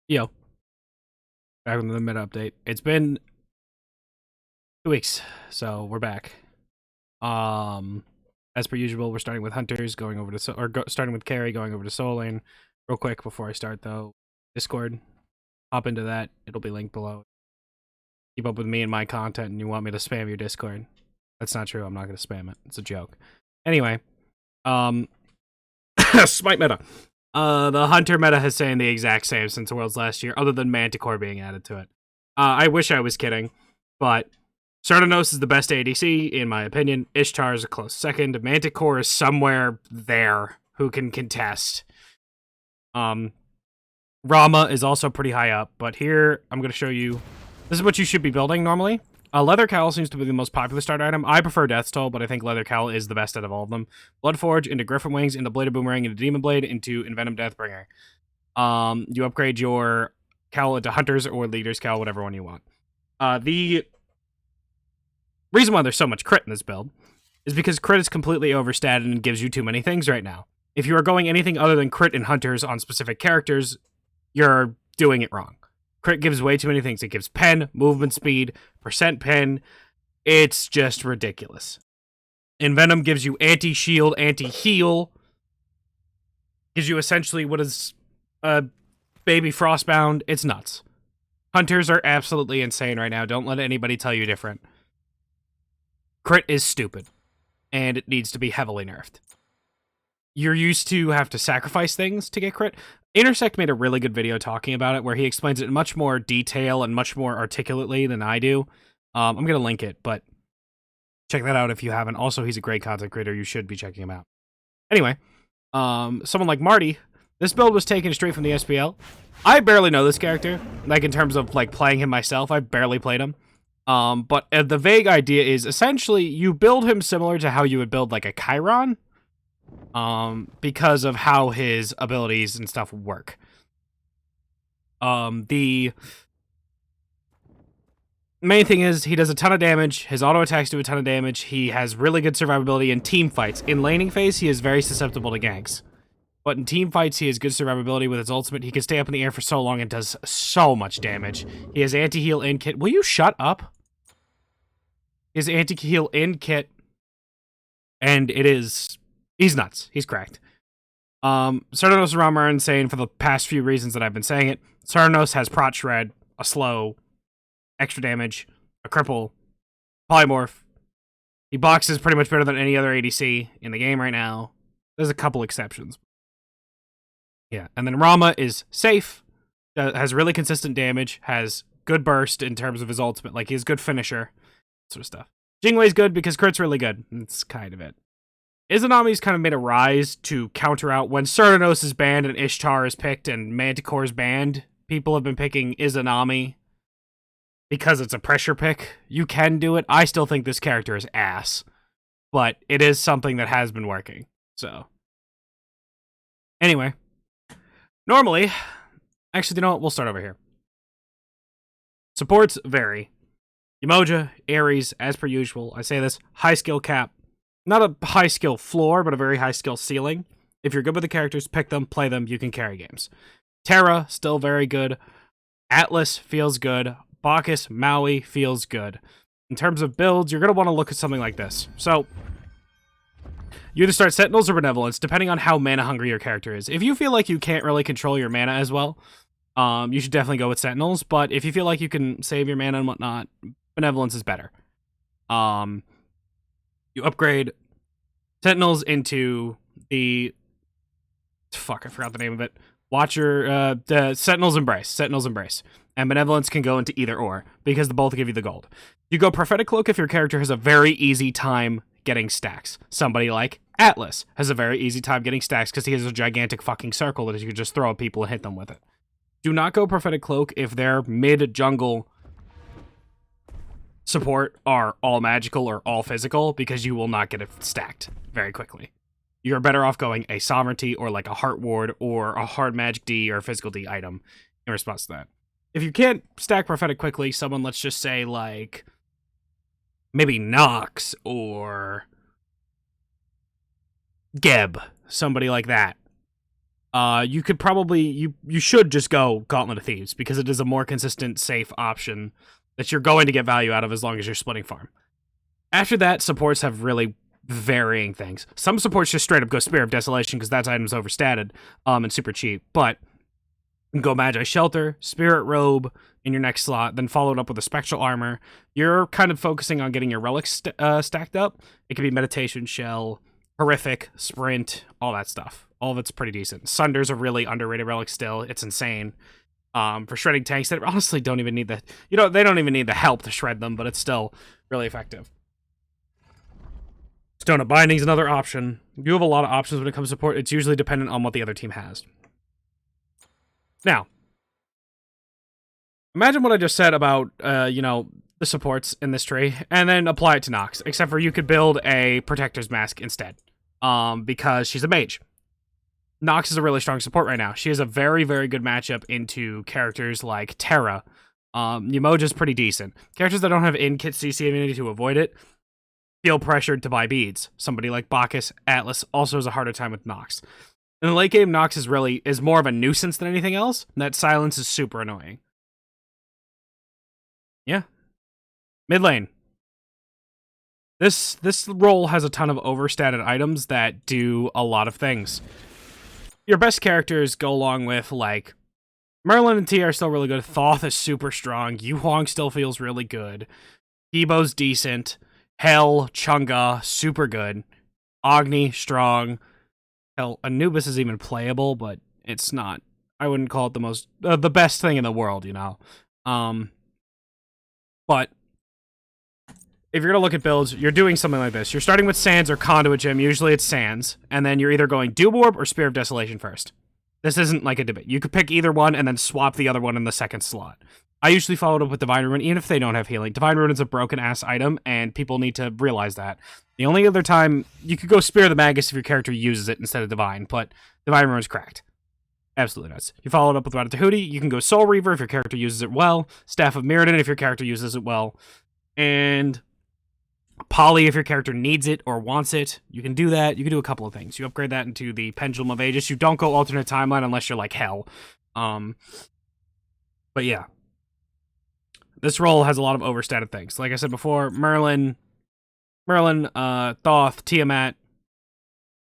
Yo, back with the meta update. It's been 2 weeks, so we're back. Um, as per usual, we're starting with hunters, going over to starting with carry, going over to soul lane. Real quick before I start though, Discord, hop into that. It'll be linked below. Keep up with me and my content, and you want me to spam your Discord? That's not true. I'm not going to spam it. It's a joke. Anyway, Smite meta. The Hunter meta has stayed the exact same since the Worlds last year, other than Manticore being added to it. I wish I was kidding, but Certanos is the best ADC, in my opinion. Ishtar is a close second. Manticore is somewhere there who can contest. Rama is also pretty high up, but here I'm going to show you. This is what you should be building normally. Leather Cowl seems to be the most popular start item. I prefer Death's Toll, but I think Leather Cowl is the best out of all of them. Bloodforge into Griffin Wings, into Bladed Boomerang, into Demon Blade, into Envenom Deathbringer. You upgrade your Cowl into Hunter's or Leader's Cowl, whatever one you want. The reason why there's so much crit in this build is because crit is completely overstated and gives you too many things right now. If you are going anything other than crit and Hunters on specific characters, you're doing it wrong. Crit gives way too many things. It gives pen, movement speed, percent pen. It's just ridiculous. Envenom gives you anti-shield, anti-heal. Gives you essentially what is a baby Frostbound. It's nuts. Hunters are absolutely insane right now. Don't let anybody tell you different. Crit is stupid, and it needs to be heavily nerfed. You're used to have to sacrifice things to get crit. Intersect made a really good video talking about it, where he explains it in much more detail and much more articulately than I do. I'm going to link it, but check that out if you haven't. Also, he's a great content creator. You should be checking him out. Anyway, someone like Marty, this build was taken straight from the SPL. I barely know this character, like in terms of like playing him myself. I've barely played him. But the vague idea is essentially you build him similar to how you would build like a Chiron. Because of how his abilities and stuff work. The main thing is he does a ton of damage. His auto attacks do a ton of damage. He has really good survivability in team fights. In laning phase, he is very susceptible to ganks. But in team fights, he has good survivability with his ultimate. He can stay up in the air for so long and does so much damage. He has anti-heal in kit. Will you shut up? His anti-heal in kit. And it is... He's nuts. He's cracked. Certanos and Rama are insane for the past few reasons that I've been saying it. Certanos has Prot Shred, a slow, extra damage, a cripple, polymorph. He boxes pretty much better than any other ADC in the game right now. There's a couple exceptions. Yeah, and then Rama is safe, has really consistent damage, has good burst in terms of his ultimate. Like, he has good finisher, sort of stuff. Jingwei's good because crit's really good. That's kind of it. Izanami's kind of made a rise to counter out when Certanos is banned and Ishtar is picked and Manticore's banned. People have been picking Izanami because it's a pressure pick. You can do it. I still think this character is ass, but it is something that has been working. So, anyway, normally, actually, you know what? We'll start over here. Supports vary. Umoja, Ares, as per usual. I say this, high skill cap. Not a high skill floor, but a very high skill ceiling. If you're good with the characters, pick them, play them, you can carry games. Terra, still very good. Atlas feels good. Bacchus, Maui feels good. In terms of builds, you're going to want to look at something like this. So, you either start Sentinels or Benevolence, depending on how mana hungry your character is. If you feel like you can't really control your mana as well, you should definitely go with Sentinels. But if you feel like you can save your mana and whatnot, Benevolence is better. You upgrade Sentinels into the... Fuck, I forgot the name of it. Watcher, the Sentinel's Embrace. Sentinel's Embrace. And Benevolence can go into either or, because they both give you the gold. You go Prophetic Cloak if your character has a very easy time getting stacks. Somebody like Atlas has a very easy time getting stacks because he has a gigantic fucking circle that you can just throw at people and hit them with it. Do not go Prophetic Cloak if they're mid-jungle support are all magical or all physical, because you will not get it stacked very quickly. You're better off going a Sovereignty or like a Heart Ward or a Hard Magic D or a Physical D item in response to that. If you can't stack Prophetic quickly, someone, let's just say like maybe Nox or Geb, somebody like that. you could probably you should just go Gauntlet of Thieves because it is a more consistent, safe option that you're going to get value out of as long as you're splitting farm. After that, supports have really varying things. Some supports just straight up go Spear of Desolation because that item's overstated and super cheap. But you can go Magi Shelter, Spirit Robe in your next slot, then followed up with a Spectral Armor. You're kind of focusing on getting your relics stacked up. It could be Meditation Shell, Horrific, Sprint, all that stuff. All of it's pretty decent. Sunder's a really underrated relic still. It's insane. For shredding tanks that honestly don't even need the... they don't even need the help to shred them, but it's still really effective. Stone of Binding is another option. You have a lot of options when it comes to support. It's usually dependent on what the other team has. Now, imagine what I just said about, the supports in this tree, and then apply it to Nox, except for you could build a Protector's Mask instead, because she's a mage. Nox is a really strong support right now. She has a very, very good matchup into characters like Terra. Umoja's pretty decent. Characters that don't have in-kit CC immunity to avoid it feel pressured to buy beads. Somebody like Bacchus, Atlas also has a harder time with Nox. In the late game, Nox is more of a nuisance than anything else. That silence is super annoying. Yeah. Mid lane. This role has a ton of overstated items that do a lot of things. Your best characters go along with, like, Merlin and T are still really good. Thoth is super strong. Yu Huang still feels really good. Debo's decent. Hell, Chunga, super good. Agni, strong. Hell, Anubis is even playable, but it's not. I wouldn't call it the best thing in the world, But if you're going to look at builds, you're doing something like this. You're starting with Sands or Conduit Gem. Usually it's Sands. And then you're either going Doom Orb or Spear of Desolation first. This isn't like a debate. You could pick either one and then swap the other one in the second slot. I usually follow it up with Divine Ruin, even if they don't have healing. Divine Ruin is a broken-ass item, and people need to realize that. The only other time, you could go Spear the Magus if your character uses it instead of Divine, but Divine Ruin's cracked. Absolutely nuts. You follow it up with Ratatouille, you can go Soul Reaver if your character uses it well, Staff of Mirrodin if your character uses it well, and Poly if your character needs it or wants it. You can do that. You can do a couple of things. You upgrade that into the Pendulum of Aegis. You don't go alternate timeline unless you're like Hell. But yeah. This role has a lot of overstated things. Like I said before, Merlin, Thoth, Tiamat,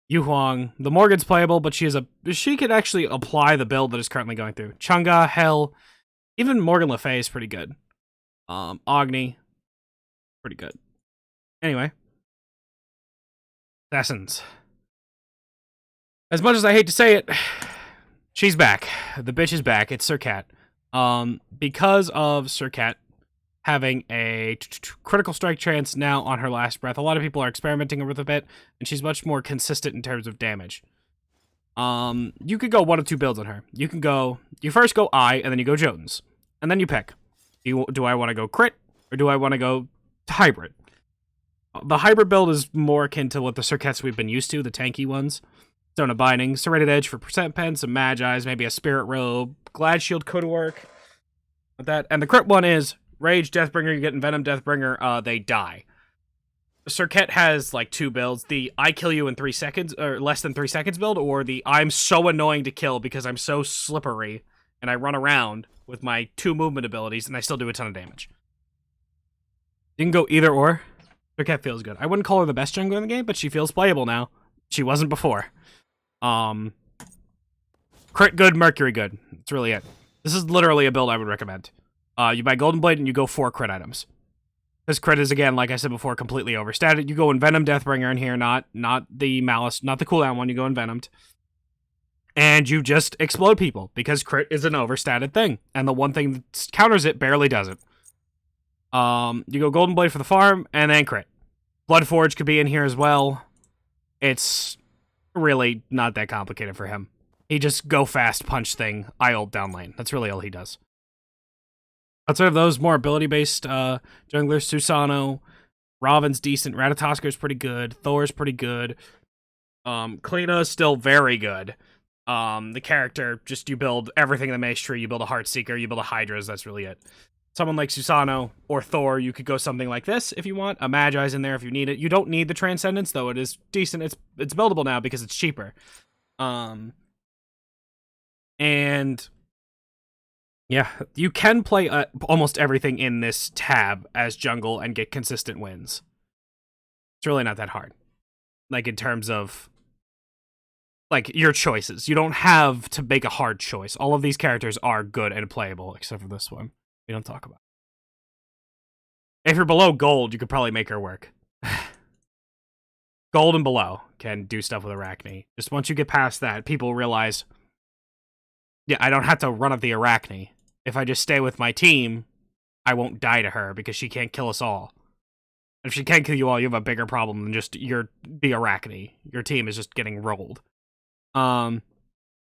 Yu Huang. The Morgan's playable, but she could actually apply the build that is currently going through. Chunga, Hell, even Morgan Le Fay is pretty good. Agni, pretty good. Anyway. Assassins. As much as I hate to say it, she's back. The bitch is back. It's Surcat. Because of Surcat having a critical strike chance now on her last breath, a lot of people are experimenting with it a bit, and she's much more consistent in terms of damage. You could go one of two builds on her. You first go I, and then you go Jotuns. And then you pick. Do I want to go crit, or do I want to go hybrid? The hybrid build is more akin to what the Surcats we've been used to, the tanky ones. Stone of Binding, Serrated Edge for percent pen, some Magi's, maybe a Spirit Robe. Glad Shield could work with that. And the crit one is Rage, Deathbringer, you get Envenom, Deathbringer, they die. Surcat has like two builds, the I kill you in 3 seconds, or less than 3 seconds build, or the I'm so annoying to kill because I'm so slippery and I run around with my 2 movement abilities and I still do a ton of damage. You can go either or. Surcat feels good. I wouldn't call her the best jungler in the game, but she feels playable now. She wasn't before. Crit good, Mercury good. That's really it. This is literally a build I would recommend. You buy Golden Blade and you go 4 crit items. Because crit is, again, like I said before, completely overstated. You go Envenom Deathbringer in here, not the Malice, not the cooldown one. You go Envenomed. And you just explode people, because crit is an overstated thing. And the one thing that counters it barely does it. You go Golden Blade for the farm, and then crit. Bloodforge could be in here as well. It's really not that complicated for him. He just go fast punch thing, I ult down lane. That's really all he does. Outside of those more ability-based junglers, Susano, Robin's decent, Ratatosker's pretty good, Thor's pretty good, Kleina's still very good. The character, just you build everything in the Mace Tree, you build a Heartseeker, you build a Hydra's, that's really it. Someone like Susano or Thor, you could go something like this if you want. A Magi's in there if you need it. You don't need the Transcendence, though it is decent. It's buildable now because it's cheaper. And yeah, you can play almost everything in this tab as jungle and get consistent wins. It's really not that hard. Like, in terms of, like, your choices. You don't have to make a hard choice. All of these characters are good and playable, except for this one we don't talk about. If you're below gold, you could probably make her work. Gold and below can do stuff with Arachne. Just once you get past that, people realize, yeah, I don't have to run at the Arachne. If I just stay with my team, I won't die to her because she can't kill us all. And if she can't kill you all, you have a bigger problem than just the Arachne. Your team is just getting rolled. In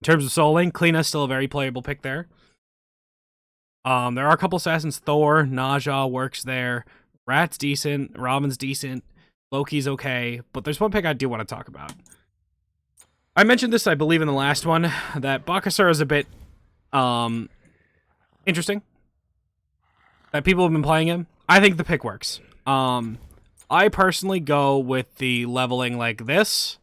terms of Soul Link, Kleina's still a very playable pick there. There are a couple assassins. Thor, Naja works there. Rat's decent. Robin's decent. Loki's okay. But there's one pick I do want to talk about. I mentioned this, I believe, in the last one, that Bakasura is a bit, interesting. That people have been playing him. I think the pick works. I personally go with the leveling like this.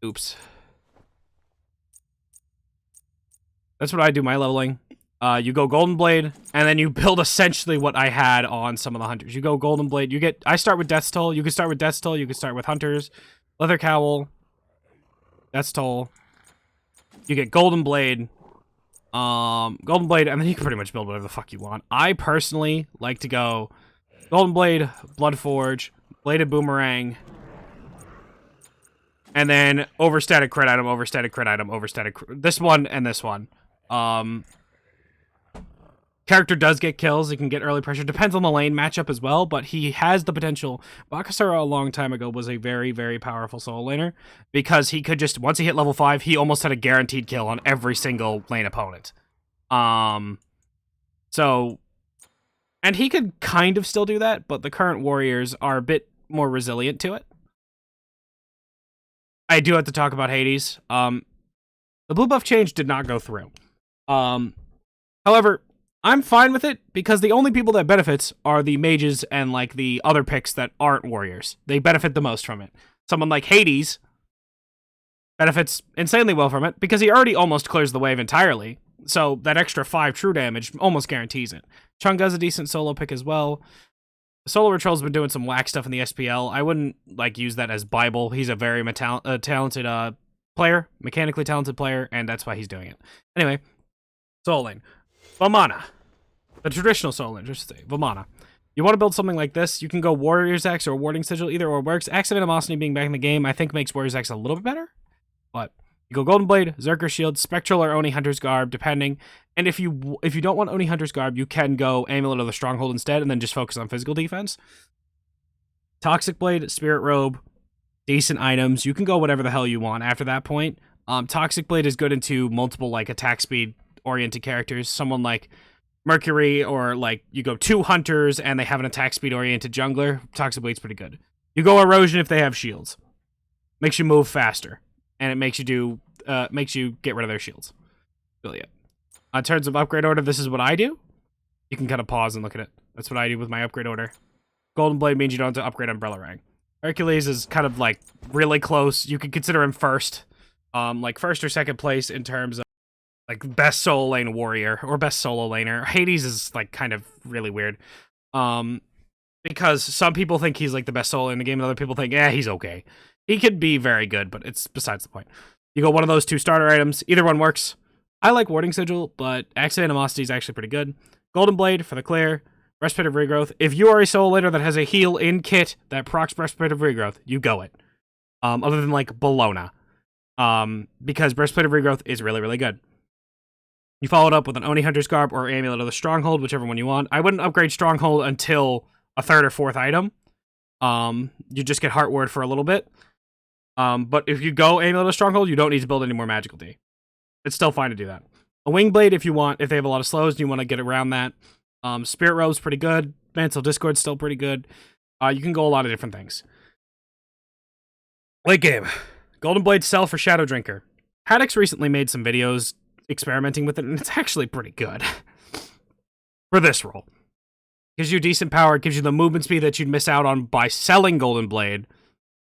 Oops. That's what I do my leveling. You go Golden Blade, and then you build essentially what I had on some of the Hunters. You go Golden Blade, I start with Death's Toll, you can start with Death's Toll, you can start with Hunters, Leather Cowl, Death's Toll. You get Golden Blade, and then you can pretty much build whatever the fuck you want. I personally like to go Golden Blade, Bloodforge, Bladed Boomerang, and then overstatic crit item, overstatic crit item, this one, and this one. Character does get kills, he can get early pressure, depends on the lane matchup as well, but he has the potential. Bakasura a long time ago was a very, very powerful solo laner, because he could just, once he hit level 5, he almost had a guaranteed kill on every single lane opponent. So, and he could kind of still do that, but the current warriors are a bit more resilient to it. I do have to talk about Hades. The blue buff change did not go through. However, I'm fine with it, because the only people that benefits are the mages and, like, the other picks that aren't warriors. They benefit the most from it. Someone like Hades benefits insanely well from it, because he already almost clears the wave entirely, so that extra 5 true damage almost guarantees it. Chunga's a decent solo pick as well. Solo Ritual's been doing some whack stuff in the SPL. I wouldn't, like, use that as Bible. He's a very talented player, mechanically talented player, and that's why he's doing it. Anyway, Soul Lane. Vamana. The traditional Soul Lane, just to say. Vamana. You want to build something like this, you can go Warrior's Axe or Warding Sigil, either or works. Axe of Animosity being back in the game, I think makes Warrior's Axe a little bit better. But you go Golden Blade, Zerker Shield, Spectral or Oni Hunter's Garb, depending. And if you don't want Oni Hunter's Garb, you can go Amulet of the Stronghold instead, and then just focus on physical defense. Toxic Blade, Spirit Robe, decent items. You can go whatever the hell you want after that point. Toxic Blade is good into multiple, like, attack speed oriented characters. Someone like Mercury, or like you go 2 Hunters and they have an attack speed oriented jungler. Toxic Blade's pretty good. You go Erosion if they have shields. Makes you move faster, and it makes you get rid of their shields. Really it. In terms of upgrade order, this is what I do. You can kind of pause and look at it. That's what I do with my upgrade order. Golden Blade means you don't have to upgrade Umbrella Rank. Hercules is kind of like really close. You could consider him first, like first or second place in terms of like best solo lane warrior or best solo laner. Hades is like kind of really weird, because some people think he's like the best solo in the game, and other people think, he's okay. He could be very good, but it's besides the point. You go one of those 2 starter items. Either one works. I like Warding Sigil, but Axe of Animosity is actually pretty good. Golden Blade for the clear. Breastplate of Regrowth. If you are a solo laner that has a heal in kit that procs Breastplate of Regrowth, you go it. Other than like Bologna. Because Breastplate of Regrowth is really, really good. You follow it up with an Oni Hunter's Garb or Amulet of the Stronghold, whichever one you want. I wouldn't upgrade Stronghold until a 3rd or 4th item. You just get Heart Ward for a little bit. But if you go Amulet of the Stronghold, you don't need to build any more Magical D. It's still fine to do that. A Wing Blade if you want, if they have a lot of slows and you want to get around that. Spirit Robe's pretty good. Mantle Discord's still pretty good. You can go a lot of different things. Late game. Golden Blade sell for Shadow Drinker. Haddock's recently made some videos experimenting with it, and it's actually pretty good. For this role. Gives you decent power, it gives you the movement speed that you'd miss out on by selling Golden Blade,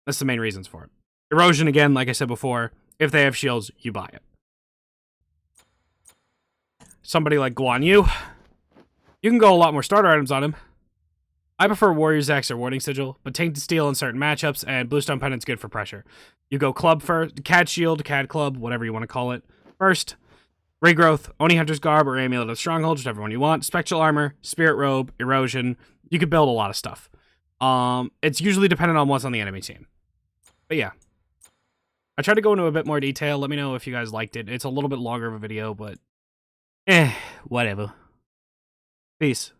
That's the main reasons for it. Erosion, again, like I said before, if they have shields, you buy it. Somebody like Guan Yu, you can go a lot more starter items on him. I prefer Warrior's Axe or Warning Sigil, but Tainted Steel in certain matchups, and Bluestone Pendant's good for pressure. You go Club first, CAD Shield, CAD Club, whatever you want to call it, first. Regrowth, Oni Hunter's Garb, or Amulet of Stronghold, whichever one you want. Spectral Armor, Spirit Robe, Erosion. You could build a lot of stuff. It's usually dependent on what's on the enemy team. But yeah. I tried to go into a bit more detail. Let me know if you guys liked it. It's a little bit longer of a video, but whatever. Peace.